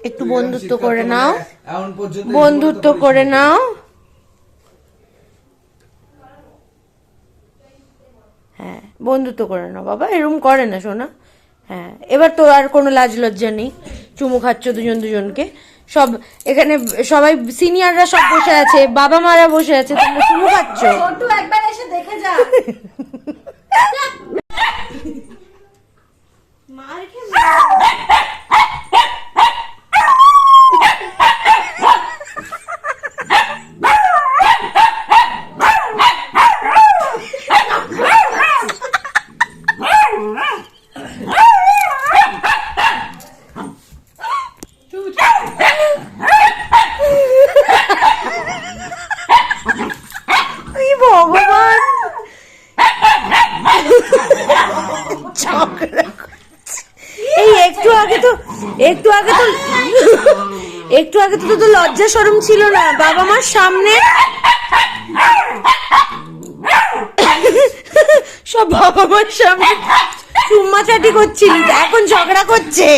একটু বন্ধুত্ব করে নাও, বন্ধুত্ব করে নাও। হ্যাঁ বন্ধুত্ব করে নাও বাবা, এরকম করে না সোনা। হ্যাঁ এবার তো আর কোনো লাজ লজ্জা নেই, চুমু খাচ্ছ দুজন দুজনকে। সব এখানে সবাই সিনিয়ররা সব বসে আছে, বাবা মারা বসে আছে, তোমরা চুমু খাচ্ছ। একবার এসে দেখে যা। মার ভগবান, এই একটু আগে তো তো লজ্জা শরম ছিল না বাবা মার সামনে, সব বাবা মার সামনে চুম্মা চাটি করছিলি, এখন ঝগড়া করছে।